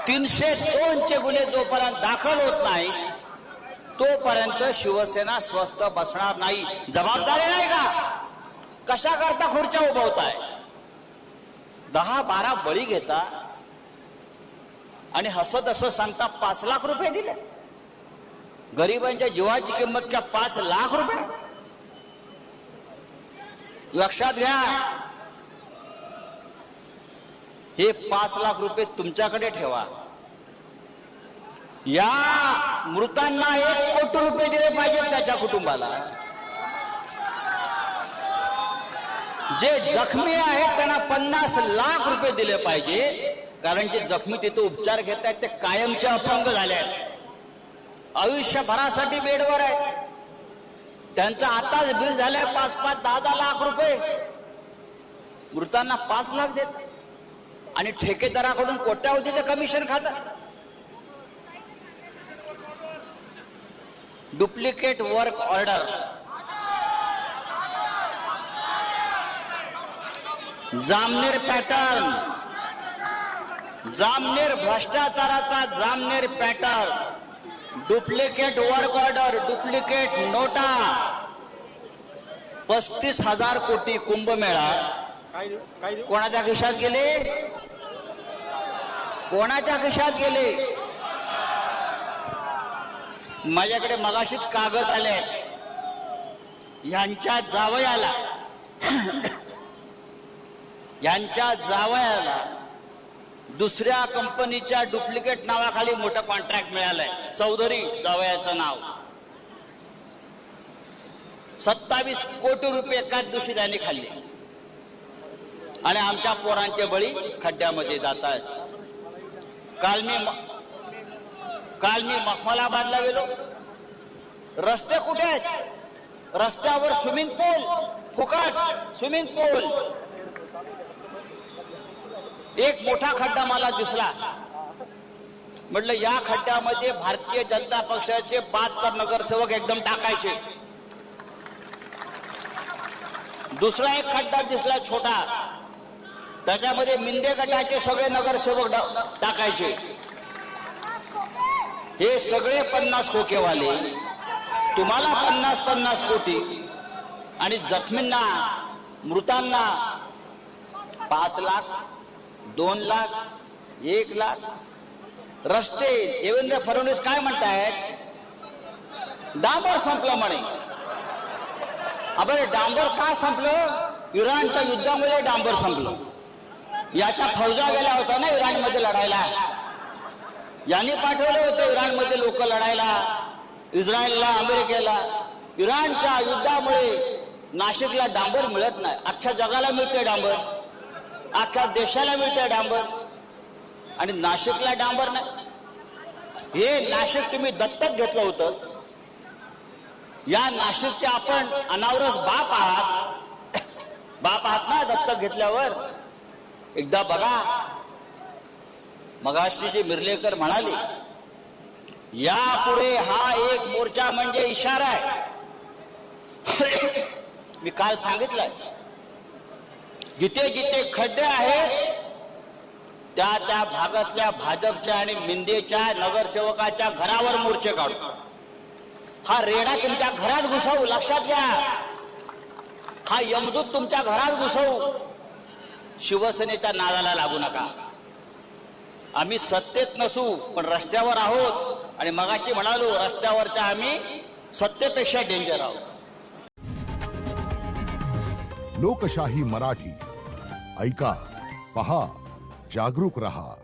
302 चे गुन्हे जोपर्यंत दाखल होत नाही तोपर्यंत शिवसेना स्वस्थ बसणार नाही. जबाबदारी नाही का? कशा करता खुर्च्या उभवताय? 10-12 बळी घेता आणि हसत असं सांगता 5 लाख रुपये दिले. गरिबांच्या जीवाची किंमत क्या 5 लाख रुपये? लक्षात घ्या, हे 5 लाख रुपये तुमच्याकडे ठेवा. या मृतांना 1 कोटी रुपये दिले पाहिजेत त्याच्या कुटुंबाला. जे जखमी आहेत त्यांना 50 लाख रुपये दिले पाहिजे, कारण जे जखमी तिथे उपचार घेत आहेत ते कायमचे अपंग झाले आहेत, आयुष्यभरासाठी बेडवर आहेत. त्यांचं आताच बिल झालंय 5-5, 10-10 लाख रुपये. मृतांना 5 लाख देत आणि ठेकेदाराकडून कोट्यावधीचे कमिशन खातात. Duplicate work order, Jamner pattern, Jamner भ्रष्टाचाराचा Jamner pattern, duplicate work order, duplicate नोटा. 35,000 कोटी कुंभमेळा कोणाच्या खिशात गेले? कोणाच्या खिशात गेले? माझ्याकडे मगाशीच कागद आले. यांच्या जावयाला दुसऱ्या कंपनीच्या डुप्लिकेट नावाखाली मोठं कॉन्ट्रॅक्ट मिळालंय. चौधरी जावयाचं नाव. 27 कोटी रुपये एकाच दिवशी त्यांनी खाल्ले आणि आमच्या पोरांचे बळी खड्ड्यामध्ये जात आहेत. काल मी मखमलाबादला गेलो. रस्ते कुठे आहेत? रस्त्यावर स्विमिंग पूल, फुकट स्विमिंग पूल. एक मोठा खड्डा मला दिसला. म्हटलं या खड्ड्यामध्ये भारतीय जनता पक्षाचे 72 नगरसेवक एकदम टाकायचे. दुसरा एक खड्डा दिसला छोटा, त्याच्यामध्ये मिंदे गटाचे सगळे नगरसेवक टाकायचे. हे सगळे 50 खोकेवाले, तुम्हाला 50 कोटी आणि जखमींना, मृतांना 5 लाख, 2 लाख, 1 लाख. रस्ते, देवेंद्र फडणवीस काय म्हणतायत? डांबर संपलं म्हणे. अबे डांबर का संपलं? इराणच्या युद्धामुळे डांबर संपलं. याच्या फौजा गेल्या होत्या ना इराणमध्ये लढायला. यांनी पाठवले होते इराणमध्ये लोक लढायला, इस्रायलला, अमेरिकेला. इराणच्या युद्धामुळे नाशिकला डांबर मिळत नाही. अख्ख्या जगाला मिळते डांबर, अख्ख्या देशाला मिळते डांबर, आणि नाशिकला डांबर नाही. हे नाशिक तुम्ही दत्तक घेतलं होतं. या नाशिकचे आपण अनावरस बाप आहात. बाप आहात ना दत्तक घेतल्यावर. एकदा बघा, मगाशी जे मिर्लेकर म्हणाले, यापुढे हा एक मोर्चा म्हणजे इशारा आहे. मी काल सांगितलंय, जिथे जिथे खड्डे आहेत त्या त्या भागातल्या भाजपच्या आणि मिंदेच्या नगरसेवकाच्या घरावर मोर्चे काढू. हा रेडा तुमच्या घरात घुसवू. लक्षात घ्या, हा यमदूत तुमच्या घरात घुसवू. शिवसेनेच्या नादाला लागू नका. आम्ही सत्तेत नसू पण रस्त्यावर आहोत, आणि मगाशी म्हणालो रस्त्यावरच्या आम्ही सत्तेपेक्षा डेंजर आहोत. लोकशाही मराठी ऐका, पहा, जागरूक रहा.